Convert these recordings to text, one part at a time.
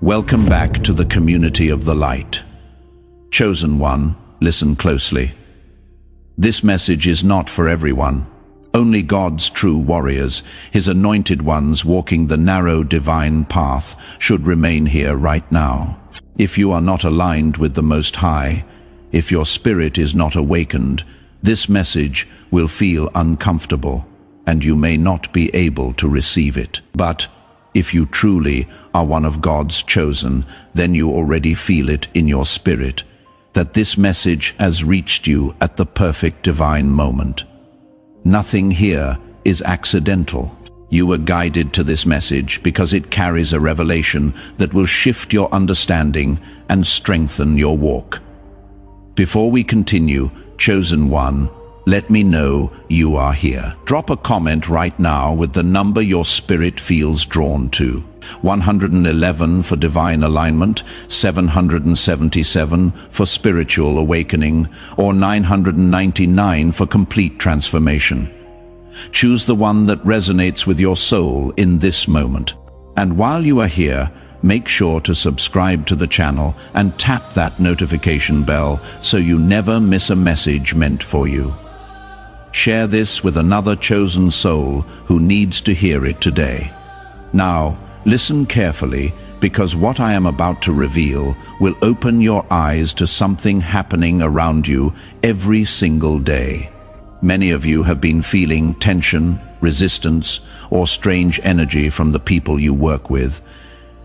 Welcome back to the community of the light. Chosen one, listen closely. This message is not for everyone. Only God's true warriors, his anointed ones walking the narrow divine path, should remain here right now. If you are not aligned with the Most High, if your spirit is not awakened, this message will feel uncomfortable, and you may not be able to receive it. But if you truly are one of God's chosen, then you already feel it in your spirit, that this message has reached you at the perfect divine moment. Nothing here is accidental. You were guided to this message because it carries a revelation that will shift your understanding and strengthen your walk. Before we continue, Chosen One, let me know you are here. Drop a comment right now with the number your spirit feels drawn to. 111 for divine alignment, 777 for spiritual awakening, or 999 for complete transformation. Choose the one that resonates with your soul in this moment. And while you are here, make sure to subscribe to the channel and tap that notification bell so you never miss a message meant for you. Share this with another chosen soul who needs to hear it today. Now, listen carefully, because what I am about to reveal will open your eyes to something happening around you every single day. Many of you have been feeling tension, resistance, or strange energy from the people you work with,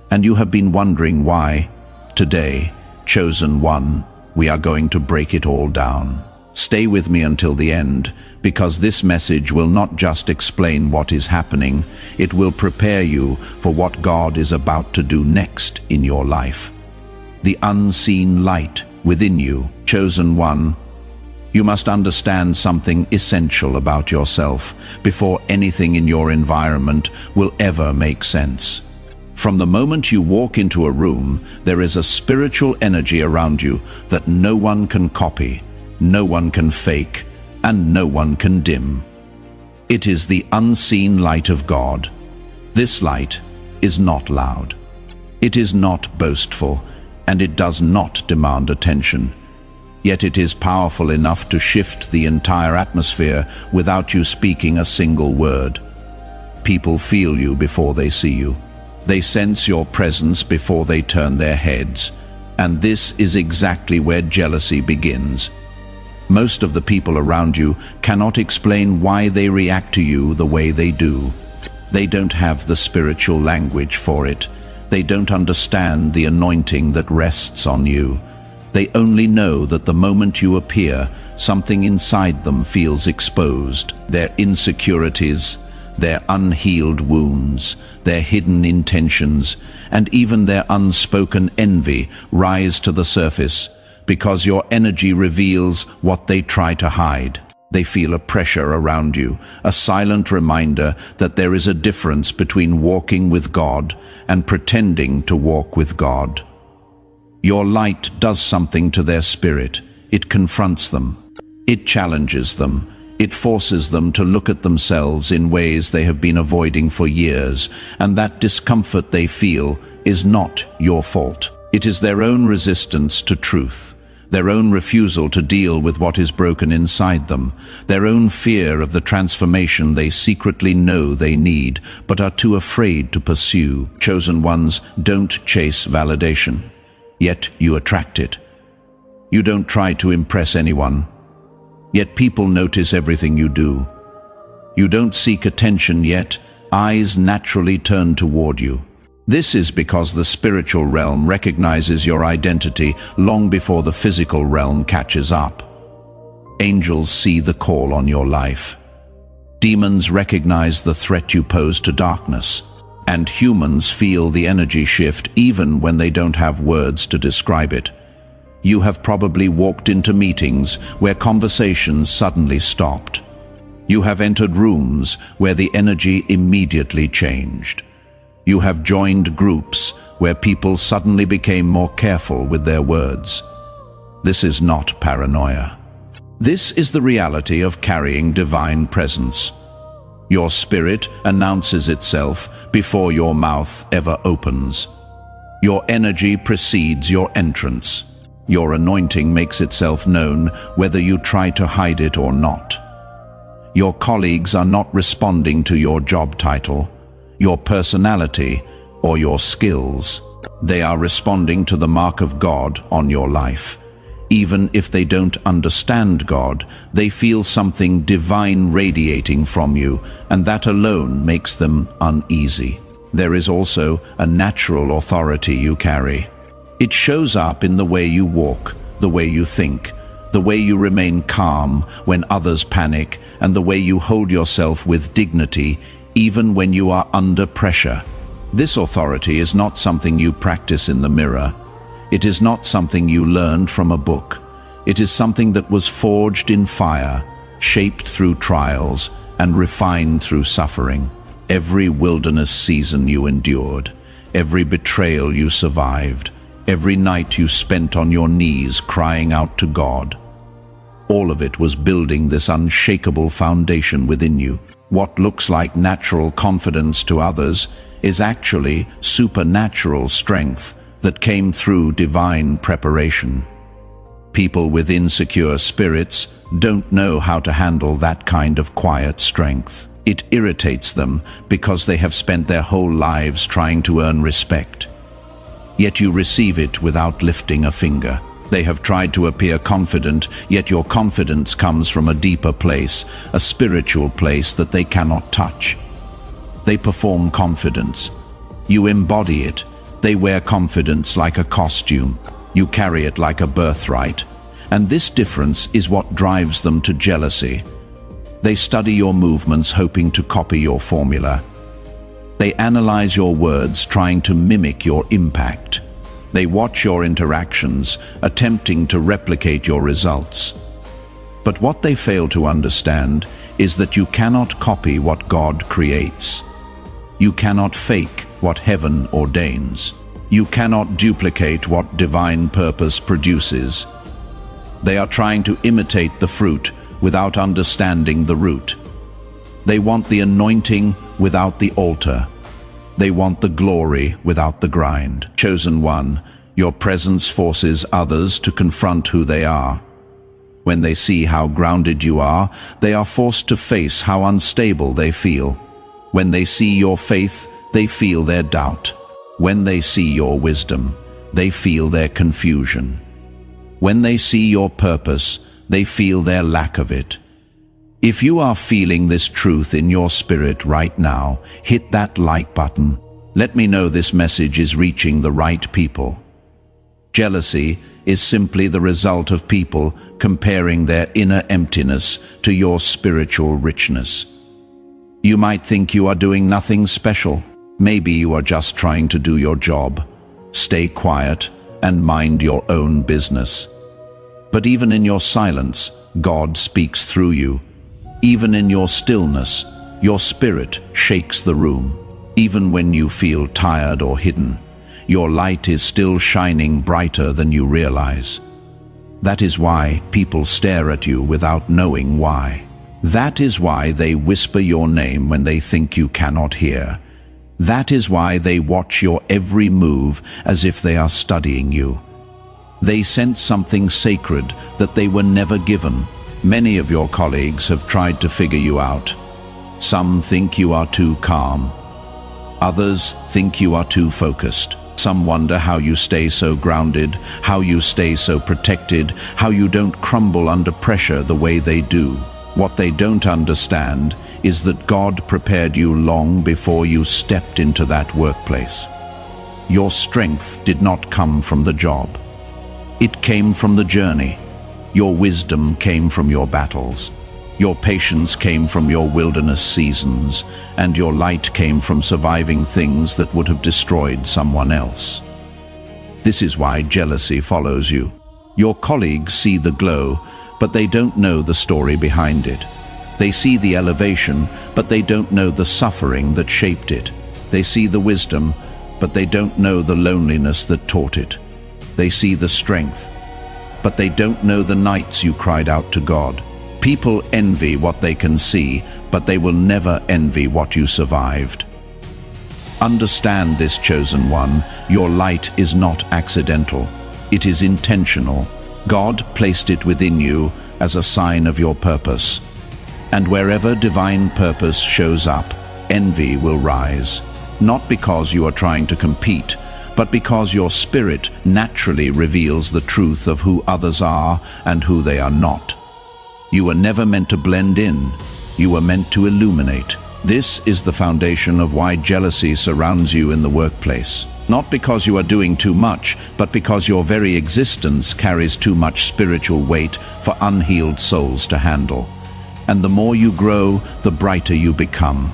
and you have been wondering why. Today, Chosen One, we are going to break it all down. Stay with me until the end, because this message will not just explain what is happening, it will prepare you for what God is about to do next in your life. The unseen light within you, Chosen One. You must understand something essential about yourself before anything in your environment will ever make sense. From the moment you walk into a room, there is a spiritual energy around you that no one can copy, no one can fake, and no one can dim. It is the unseen light of God. This light is not loud. It is not boastful, and it does not demand attention. Yet it is powerful enough to shift the entire atmosphere without you speaking a single word. People feel you before they see you. They sense your presence before they turn their heads. And this is exactly where jealousy begins. Most of the people around you cannot explain why they react to you the way they do. They don't have the spiritual language for it. They don't understand the anointing that rests on you. They only know that the moment you appear, something inside them feels exposed. Their insecurities, their unhealed wounds, their hidden intentions, and even their unspoken envy rise to the surface, because your energy reveals what they try to hide. They feel a pressure around you, a silent reminder that there is a difference between walking with God and pretending to walk with God. Your light does something to their spirit. It confronts them. It challenges them. It forces them to look at themselves in ways they have been avoiding for years, and that discomfort they feel is not your fault. It is their own resistance to truth, their own refusal to deal with what is broken inside them, their own fear of the transformation they secretly know they need, but are too afraid to pursue. Chosen ones don't chase validation, yet you attract it. You don't try to impress anyone, yet people notice everything you do. You don't seek attention, yet eyes naturally turn toward you. This is because the spiritual realm recognizes your identity long before the physical realm catches up. Angels see the call on your life. Demons recognize the threat you pose to darkness. And humans feel the energy shift even when they don't have words to describe it. You have probably walked into meetings where conversations suddenly stopped. You have entered rooms where the energy immediately changed. You have joined groups where people suddenly became more careful with their words. This is not paranoia. This is the reality of carrying divine presence. Your spirit announces itself before your mouth ever opens. Your energy precedes your entrance. Your anointing makes itself known whether you try to hide it or not. Your colleagues are not responding to your job title, your personality, or your skills. They are responding to the mark of God on your life. Even if they don't understand God, they feel something divine radiating from you, and that alone makes them uneasy. There is also a natural authority you carry. It shows up in the way you walk, the way you think, the way you remain calm when others panic, and the way you hold yourself with dignity even when you are under pressure. This authority is not something you practice in the mirror. It is not something you learned from a book. It is something that was forged in fire, shaped through trials, and refined through suffering. Every wilderness season you endured, every betrayal you survived, every night you spent on your knees crying out to God. All of it was building this unshakable foundation within you. What looks like natural confidence to others is actually supernatural strength that came through divine preparation. People with insecure spirits don't know how to handle that kind of quiet strength. It irritates them because they have spent their whole lives trying to earn respect. Yet you receive it without lifting a finger. They have tried to appear confident, yet your confidence comes from a deeper place, a spiritual place that they cannot touch. They perform confidence. You embody it. They wear confidence like a costume. You carry it like a birthright. And this difference is what drives them to jealousy. They study your movements hoping to copy your formula. They analyze your words trying to mimic your impact. They watch your interactions, attempting to replicate your results. But what they fail to understand is that you cannot copy what God creates. You cannot fake what heaven ordains. You cannot duplicate what divine purpose produces. They are trying to imitate the fruit without understanding the root. They want the anointing without the altar. They want the glory without the grind. Chosen one, your presence forces others to confront who they are. When they see how grounded you are, they are forced to face how unstable they feel. When they see your faith, they feel their doubt. When they see your wisdom, they feel their confusion. When they see your purpose, they feel their lack of it. If you are feeling this truth in your spirit right now, hit that like button. Let me know this message is reaching the right people. Jealousy is simply the result of people comparing their inner emptiness to your spiritual richness. You might think you are doing nothing special. Maybe you are just trying to do your job, stay quiet, and mind your own business. But even in your silence, God speaks through you. Even in your stillness, your spirit shakes the room. Even when you feel tired or hidden, your light is still shining brighter than you realize. That is why people stare at you without knowing why. That is why they whisper your name when they think you cannot hear. That is why they watch your every move as if they are studying you. They sense something sacred that they were never given. Many of your colleagues have tried to figure you out. Some think you are too calm. Others think you are too focused. Some wonder how you stay so grounded, how you stay so protected, how you don't crumble under pressure the way they do. What they don't understand is that God prepared you long before you stepped into that workplace. Your strength did not come from the job. It came from the journey. Your wisdom came from your battles. Your patience came from your wilderness seasons, and your light came from surviving things that would have destroyed someone else. This is why jealousy follows you. Your colleagues see the glow, but they don't know the story behind it. They see the elevation, but they don't know the suffering that shaped it. They see the wisdom, but they don't know the loneliness that taught it. They see the strength, but they don't know the nights you cried out to God. People envy what they can see, but they will never envy what you survived. Understand this, chosen one, your light is not accidental. It is intentional. God placed it within you as a sign of your purpose. And wherever divine purpose shows up, envy will rise. Not because you are trying to compete, but because your spirit naturally reveals the truth of who others are and who they are not. You were never meant to blend in. You were meant to illuminate. This is the foundation of why jealousy surrounds you in the workplace. Not because you are doing too much, but because your very existence carries too much spiritual weight for unhealed souls to handle. And the more you grow, the brighter you become.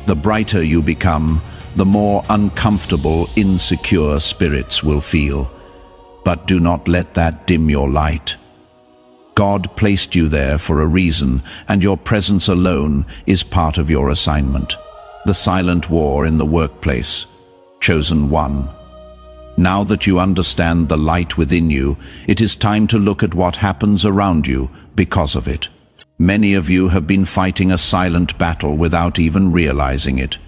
The brighter you become, the more uncomfortable, insecure spirits will feel. But do not let that dim your light. God placed you there for a reason, and your presence alone is part of your assignment. The silent war in the workplace. Chosen one. Now that you understand the light within you, it is time to look at what happens around you because of it. Many of you have been fighting a silent battle without even realizing it.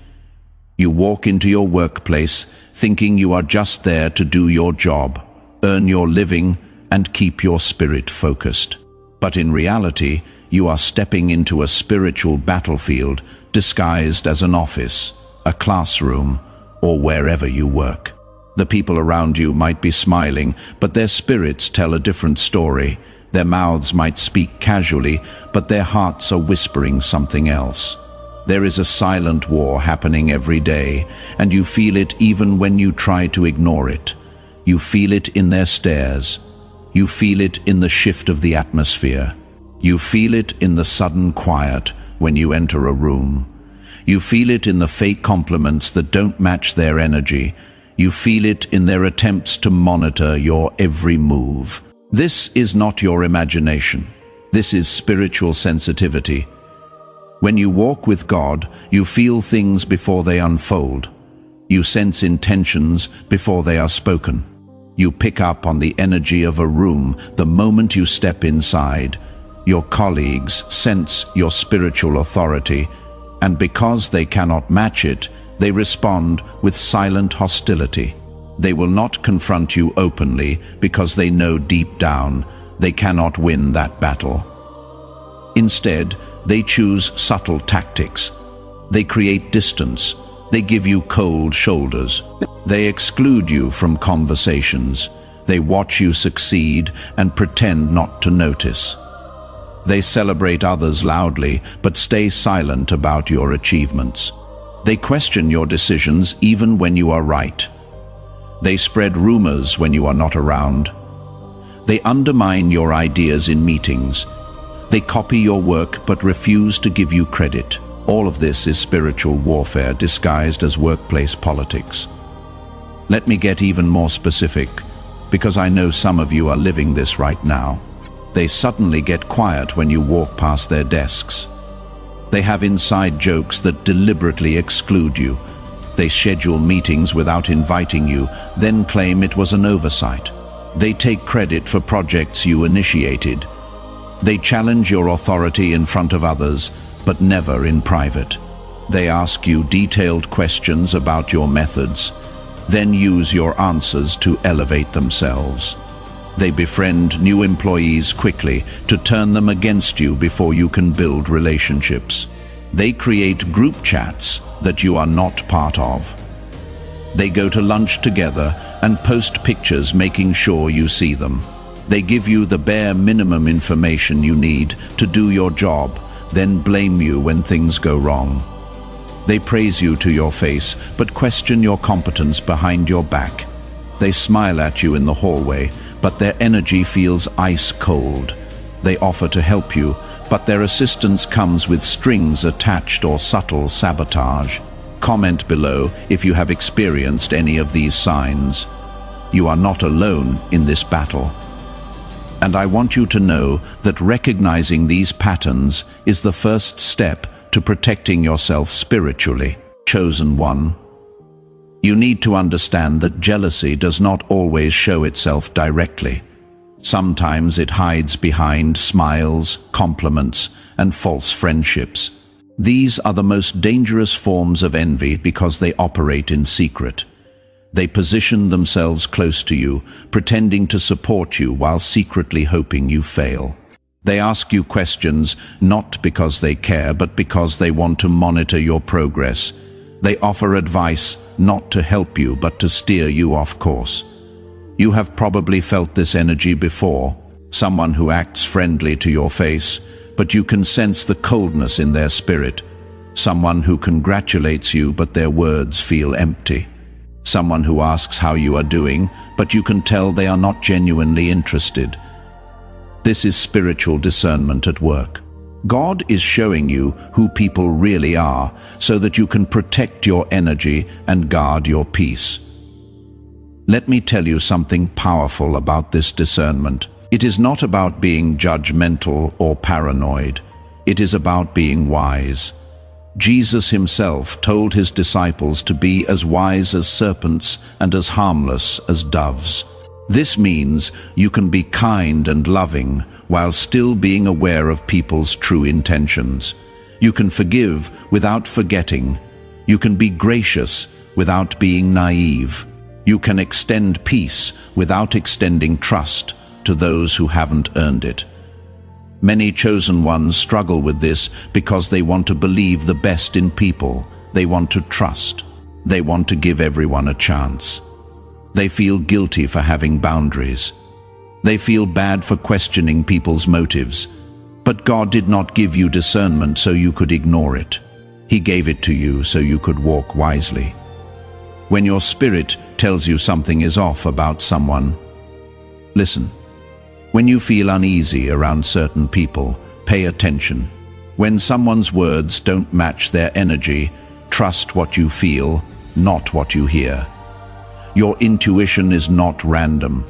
You walk into your workplace thinking you are just there to do your job, earn your living, and keep your spirit focused. But in reality, you are stepping into a spiritual battlefield disguised as an office, a classroom, or wherever you work. The people around you might be smiling, but their spirits tell a different story. Their mouths might speak casually, but their hearts are whispering something else. There is a silent war happening every day, and you feel it even when you try to ignore it. You feel it in their stares. You feel it in the shift of the atmosphere. You feel it in the sudden quiet when you enter a room. You feel it in the fake compliments that don't match their energy. You feel it in their attempts to monitor your every move. This is not your imagination. This is spiritual sensitivity. When you walk with God, you feel things before they unfold. You sense intentions before they are spoken. You pick up on the energy of a room the moment you step inside. Your colleagues sense your spiritual authority, and because they cannot match it, they respond with silent hostility. They will not confront you openly because they know deep down they cannot win that battle. Instead, they choose subtle tactics. They create distance. They give you cold shoulders. They exclude you from conversations. They watch you succeed and pretend not to notice. They celebrate others loudly, but stay silent about your achievements. They question your decisions even when you are right. They spread rumors when you are not around. They undermine your ideas in meetings. They copy your work but refuse to give you credit. All of this is spiritual warfare disguised as workplace politics. Let me get even more specific, because I know some of you are living this right now. They suddenly get quiet when you walk past their desks. They have inside jokes that deliberately exclude you. They schedule meetings without inviting you, then claim it was an oversight. They take credit for projects you initiated. They challenge your authority in front of others, but never in private. They ask you detailed questions about your methods, then use your answers to elevate themselves. They befriend new employees quickly to turn them against you before you can build relationships. They create group chats that you are not part of. They go to lunch together and post pictures making sure you see them. They give you the bare minimum information you need to do your job, then blame you when things go wrong. They praise you to your face, but question your competence behind your back. They smile at you in the hallway, but their energy feels ice cold. They offer to help you, but their assistance comes with strings attached or subtle sabotage. Comment below if you have experienced any of these signs. You are not alone in this battle. And I want you to know that recognizing these patterns is the first step to protecting yourself spiritually. Chosen one. You need to understand that jealousy does not always show itself directly. Sometimes it hides behind smiles, compliments, and false friendships. These are the most dangerous forms of envy because they operate in secret. They position themselves close to you, pretending to support you while secretly hoping you fail. They ask you questions not because they care, but because they want to monitor your progress. They offer advice not to help you, but to steer you off course. You have probably felt this energy before, someone who acts friendly to your face, but you can sense the coldness in their spirit. Someone who congratulates you, but their words feel empty. Someone who asks how you are doing, but you can tell they are not genuinely interested. This is spiritual discernment at work. God is showing you who people really are, so that you can protect your energy and guard your peace. Let me tell you something powerful about this discernment. It is not about being judgmental or paranoid. It is about being wise. Jesus himself told his disciples to be as wise as serpents and as harmless as doves. This means you can be kind and loving while still being aware of people's true intentions. You can forgive without forgetting. You can be gracious without being naive. You can extend peace without extending trust to those who haven't earned it. Many chosen ones struggle with this because they want to believe the best in people. They want to trust. They want to give everyone a chance. They feel guilty for having boundaries. They feel bad for questioning people's motives. But God did not give you discernment so you could ignore it. He gave it to you so you could walk wisely. When your spirit tells you something is off about someone, listen. When you feel uneasy around certain people, pay attention. When someone's words don't match their energy, trust what you feel, not what you hear. Your intuition is not random.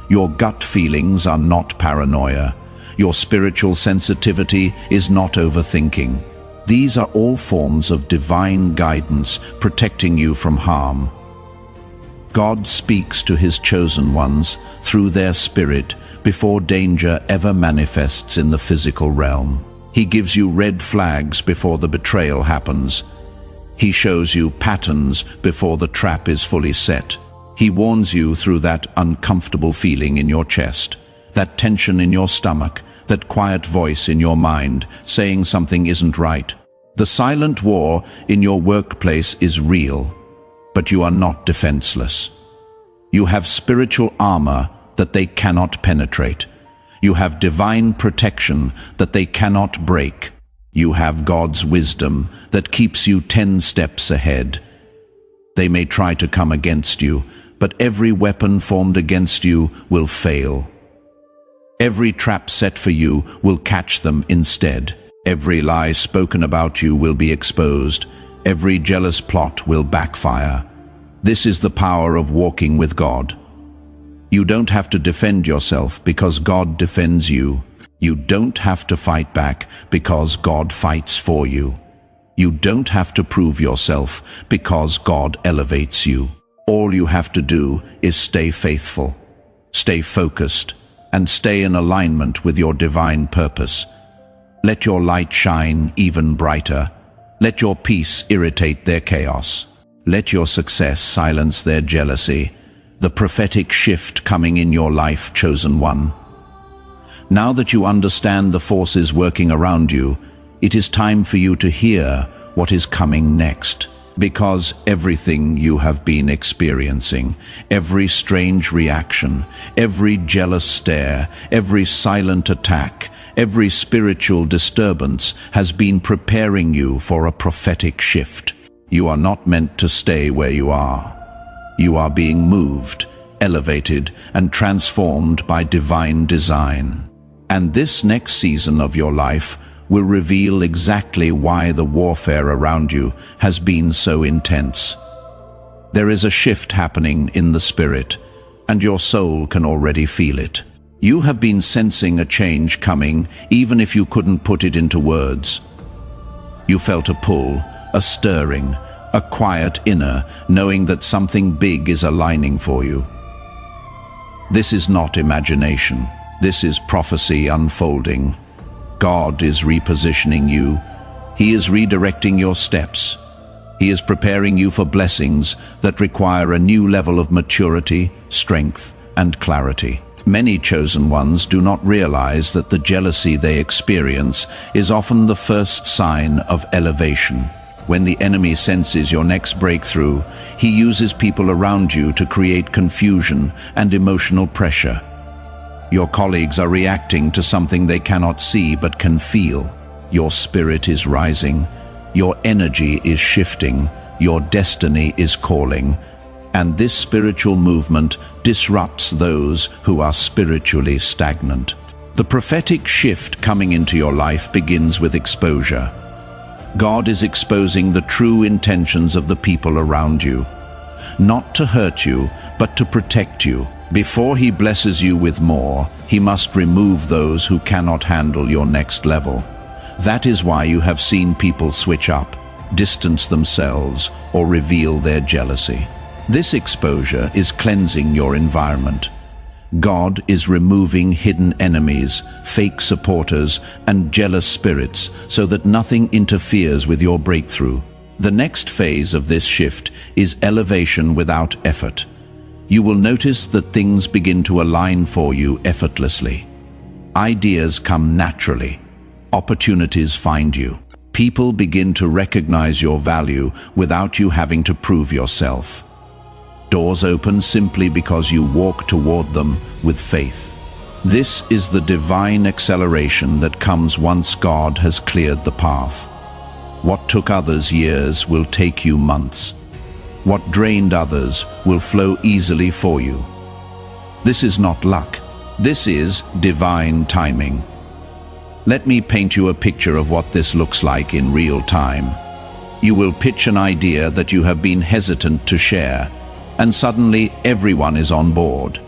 Your gut feelings are not paranoia. Your spiritual sensitivity is not overthinking. These are all forms of divine guidance protecting you from harm. God speaks to his chosen ones through their spirit before danger ever manifests in the physical realm. He gives you red flags before the betrayal happens. He shows you patterns before the trap is fully set. He warns you through that uncomfortable feeling in your chest, that tension in your stomach, that quiet voice in your mind saying something isn't right. The silent war in your workplace is real, but you are not defenseless. You have spiritual armor that they cannot penetrate. You have divine protection that they cannot break. You have God's wisdom that keeps you 10 steps ahead. They may try to come against you, but every weapon formed against you will fail. Every trap set for you will catch them instead. Every lie spoken about you will be exposed. Every jealous plot will backfire. This is the power of walking with God. You don't have to defend yourself because God defends you. You don't have to fight back because God fights for you. You don't have to prove yourself because God elevates you. All you have to do is stay faithful, stay focused, and stay in alignment with your divine purpose. Let your light shine even brighter. Let your peace irritate their chaos. Let your success silence their jealousy. The prophetic shift coming in your life, chosen one. Now that you understand the forces working around you, it is time for you to hear what is coming next. Because everything you have been experiencing, every strange reaction, every jealous stare, every silent attack, every spiritual disturbance has been preparing you for a prophetic shift. You are not meant to stay where you are. You are being moved, elevated, and transformed by divine design. And this next season of your life will reveal exactly why the warfare around you has been so intense. There is a shift happening in the spirit, and your soul can already feel it. You have been sensing a change coming, even if you couldn't put it into words. You felt a pull, a stirring, a quiet inner, knowing that something big is aligning for you. This is not imagination. This is prophecy unfolding. God is repositioning you. He is redirecting your steps. He is preparing you for blessings that require a new level of maturity, strength, and clarity. Many chosen ones do not realize that the jealousy they experience is often the first sign of elevation. When the enemy senses your next breakthrough, he uses people around you to create confusion and emotional pressure. Your colleagues are reacting to something they cannot see but can feel. Your spirit is rising, your energy is shifting, your destiny is calling, and this spiritual movement disrupts those who are spiritually stagnant. The prophetic shift coming into your life begins with exposure. God is exposing the true intentions of the people around you, not to hurt you, but to protect you. Before he blesses you with more, he must remove those who cannot handle your next level. That is why you have seen people switch up, distance themselves, or reveal their jealousy. This exposure is cleansing your environment. God is removing hidden enemies, fake supporters, and jealous spirits so that nothing interferes with your breakthrough. The next phase of this shift is elevation without effort. You will notice that things begin to align for you effortlessly. Ideas come naturally. Opportunities find you. People begin to recognize your value without you having to prove yourself. Doors open simply because you walk toward them with faith. This is the divine acceleration that comes once God has cleared the path. What took others years will take you months. What drained others will flow easily for you. This is not luck. This is divine timing. Let me paint you a picture of what this looks like in real time. You will pitch an idea that you have been hesitant to share, and suddenly everyone is on board.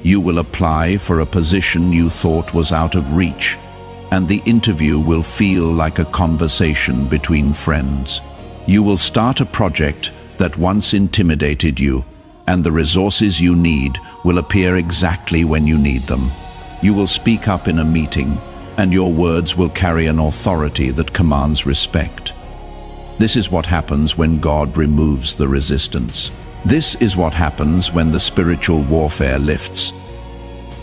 You will apply for a position you thought was out of reach, and the interview will feel like a conversation between friends. You will start a project that once intimidated you, and the resources you need will appear exactly when you need them. You will speak up in a meeting, and your words will carry an authority that commands respect. This is what happens when God removes the resistance. This is what happens when the spiritual warfare lifts.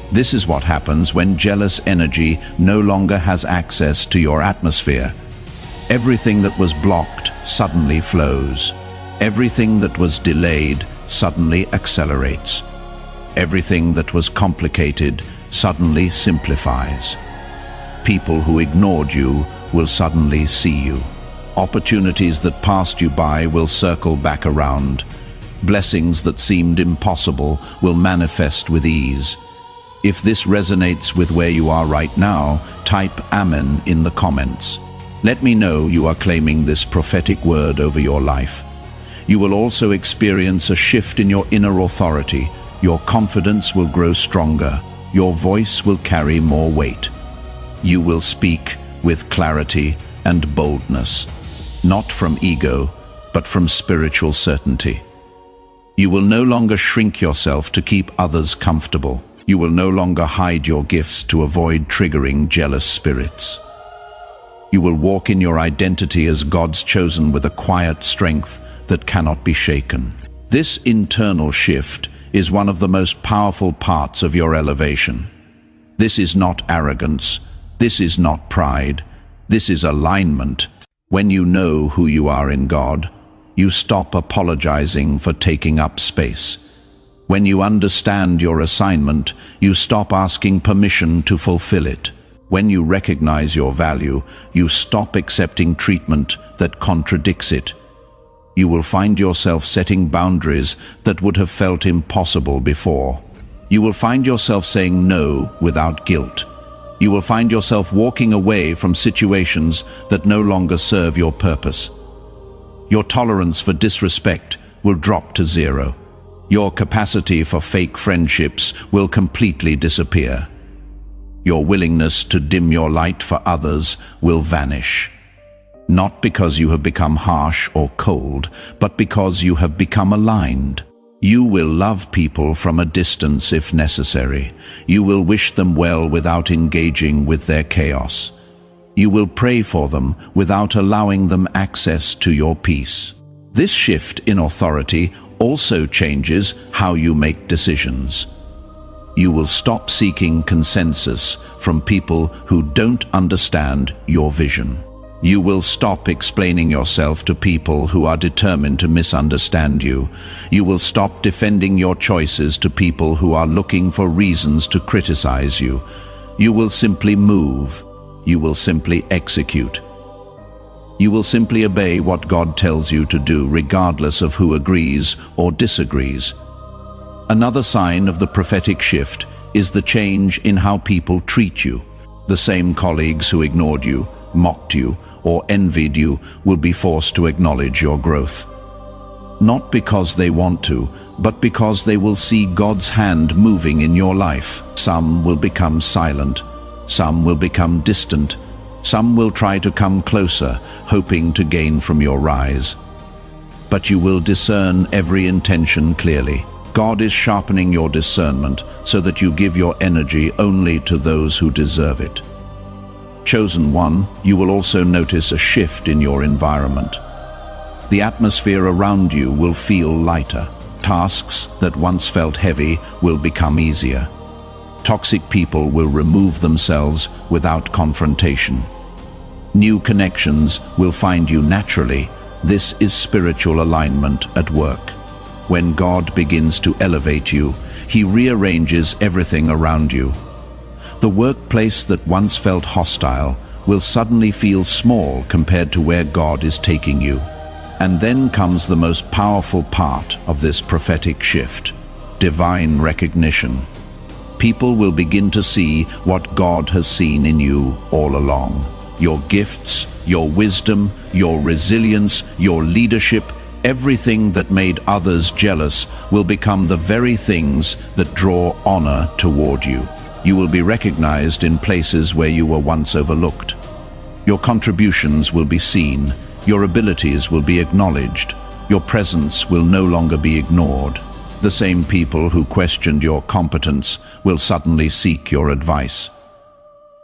This is what happens when jealous energy no longer has access to your atmosphere. Everything that was blocked suddenly flows. Everything that was delayed suddenly accelerates. Everything that was complicated suddenly simplifies. People who ignored you will suddenly see you. Opportunities that passed you by will circle back around. Blessings that seemed impossible will manifest with ease. If this resonates with where you are right now, type Amen in the comments. Let me know you are claiming this prophetic word over your life. You will also experience a shift in your inner authority. Your confidence will grow stronger. Your voice will carry more weight. You will speak with clarity and boldness, not from ego, but from spiritual certainty. You will no longer shrink yourself to keep others comfortable. You will no longer hide your gifts to avoid triggering jealous spirits. You will walk in your identity as God's chosen with a quiet strength that cannot be shaken. This internal shift is one of the most powerful parts of your elevation. This is not arrogance. This is not pride. This is alignment. When you know who you are in God, you stop apologizing for taking up space. When you understand your assignment, you stop asking permission to fulfill it. When you recognize your value, you stop accepting treatment that contradicts it. You will find yourself setting boundaries that would have felt impossible before. You will find yourself saying no without guilt. You will find yourself walking away from situations that no longer serve your purpose. Your tolerance for disrespect will drop to zero. Your capacity for fake friendships will completely disappear. Your willingness to dim your light for others will vanish. Not because you have become harsh or cold, but because you have become aligned. You will love people from a distance if necessary. You will wish them well without engaging with their chaos. You will pray for them without allowing them access to your peace. This shift in authority also changes how you make decisions. You will stop seeking consensus from people who don't understand your vision. You will stop explaining yourself to people who are determined to misunderstand you. You will stop defending your choices to people who are looking for reasons to criticize you. You will simply move. You will simply execute. You will simply obey what God tells you to do, regardless of who agrees or disagrees. Another sign of the prophetic shift is the change in how people treat you. The same colleagues who ignored you, mocked you, or envied you will be forced to acknowledge your growth. Not because they want to, but because they will see God's hand moving in your life. Some will become silent. Some will become distant. Some will try to come closer, hoping to gain from your rise. But you will discern every intention clearly. God is sharpening your discernment so that you give your energy only to those who deserve it. Chosen one, you will also notice a shift in your environment. The atmosphere around you will feel lighter. Tasks that once felt heavy will become easier. Toxic people will remove themselves without confrontation. New connections will find you naturally. This is spiritual alignment at work. When God begins to elevate you, He rearranges everything around you. The workplace that once felt hostile will suddenly feel small compared to where God is taking you. And then comes the most powerful part of this prophetic shift: divine recognition. People will begin to see what God has seen in you all along. Your gifts, your wisdom, your resilience, your leadership, everything that made others jealous will become the very things that draw honor toward you. You will be recognized in places where you were once overlooked. Your contributions will be seen. Your abilities will be acknowledged. Your presence will no longer be ignored. The same people who questioned your competence will suddenly seek your advice.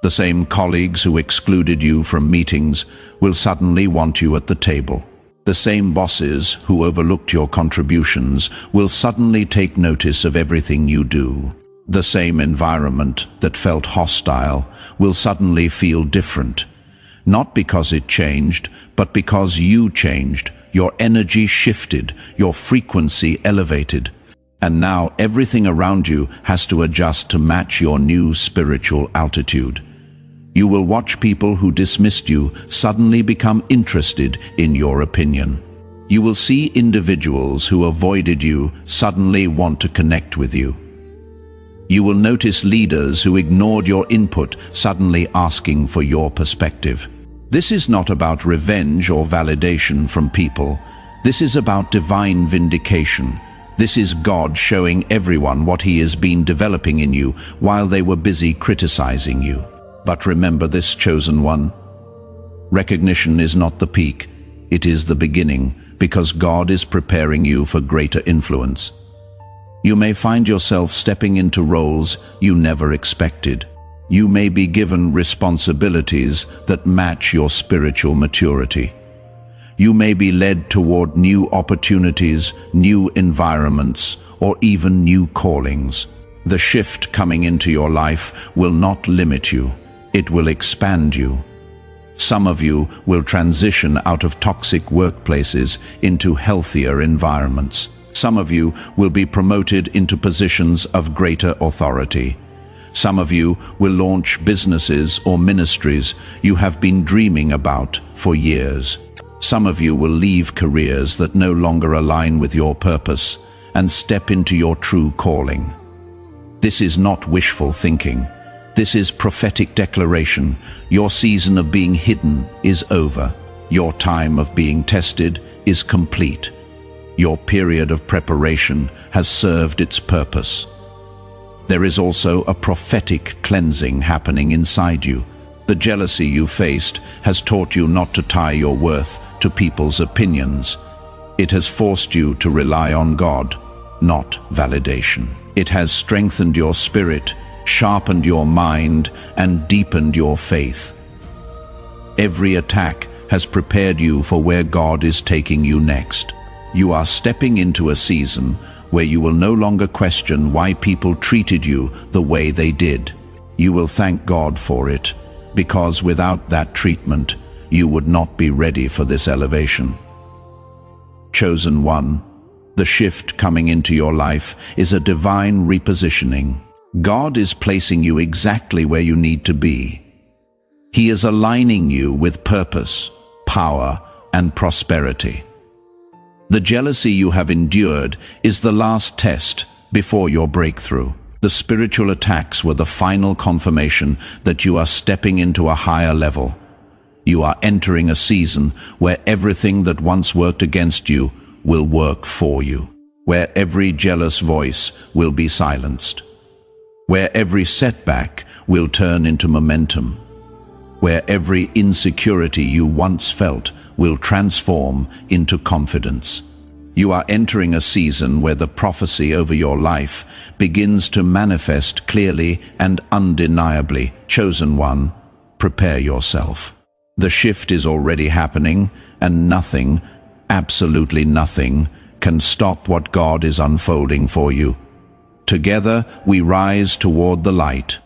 The same colleagues who excluded you from meetings will suddenly want you at the table. The same bosses who overlooked your contributions will suddenly take notice of everything you do. The same environment that felt hostile will suddenly feel different. Not because it changed, but because you changed. Your energy shifted, your frequency elevated. And now everything around you has to adjust to match your new spiritual altitude. You will watch people who dismissed you suddenly become interested in your opinion. You will see individuals who avoided you suddenly want to connect with you. You will notice leaders who ignored your input suddenly asking for your perspective. This is not about revenge or validation from people. This is about divine vindication. This is God showing everyone what He has been developing in you while they were busy criticizing you. But remember this, chosen one. Recognition is not the peak. It is the beginning, because God is preparing you for greater influence. You may find yourself stepping into roles you never expected. You may be given responsibilities that match your spiritual maturity. You may be led toward new opportunities, new environments, or even new callings. The shift coming into your life will not limit you. It will expand you. Some of you will transition out of toxic workplaces into healthier environments. Some of you will be promoted into positions of greater authority. Some of you will launch businesses or ministries you have been dreaming about for years. Some of you will leave careers that no longer align with your purpose and step into your true calling. This is not wishful thinking. This is prophetic declaration. Your season of being hidden is over. Your time of being tested is complete. Your period of preparation has served its purpose. There is also a prophetic cleansing happening inside you. The jealousy you faced has taught you not to tie your worth to people's opinions. It has forced you to rely on God, not validation. It has strengthened your spirit, sharpened your mind, and deepened your faith. Every attack has prepared you for where God is taking you next. You are stepping into a season where you will no longer question why people treated you the way they did. You will thank God for it, because without that treatment, you would not be ready for this elevation. Chosen one, the shift coming into your life is a divine repositioning. God is placing you exactly where you need to be. He is aligning you with purpose, power, and prosperity. The jealousy you have endured is the last test before your breakthrough. The spiritual attacks were the final confirmation that you are stepping into a higher level. You are entering a season where everything that once worked against you will work for you, where every jealous voice will be silenced, where every setback will turn into momentum, where every insecurity you once felt will transform into confidence. You are entering a season where the prophecy over your life begins to manifest clearly and undeniably. Chosen one, prepare yourself. The shift is already happening, and nothing, absolutely nothing, can stop what God is unfolding for you. Together we rise toward the light,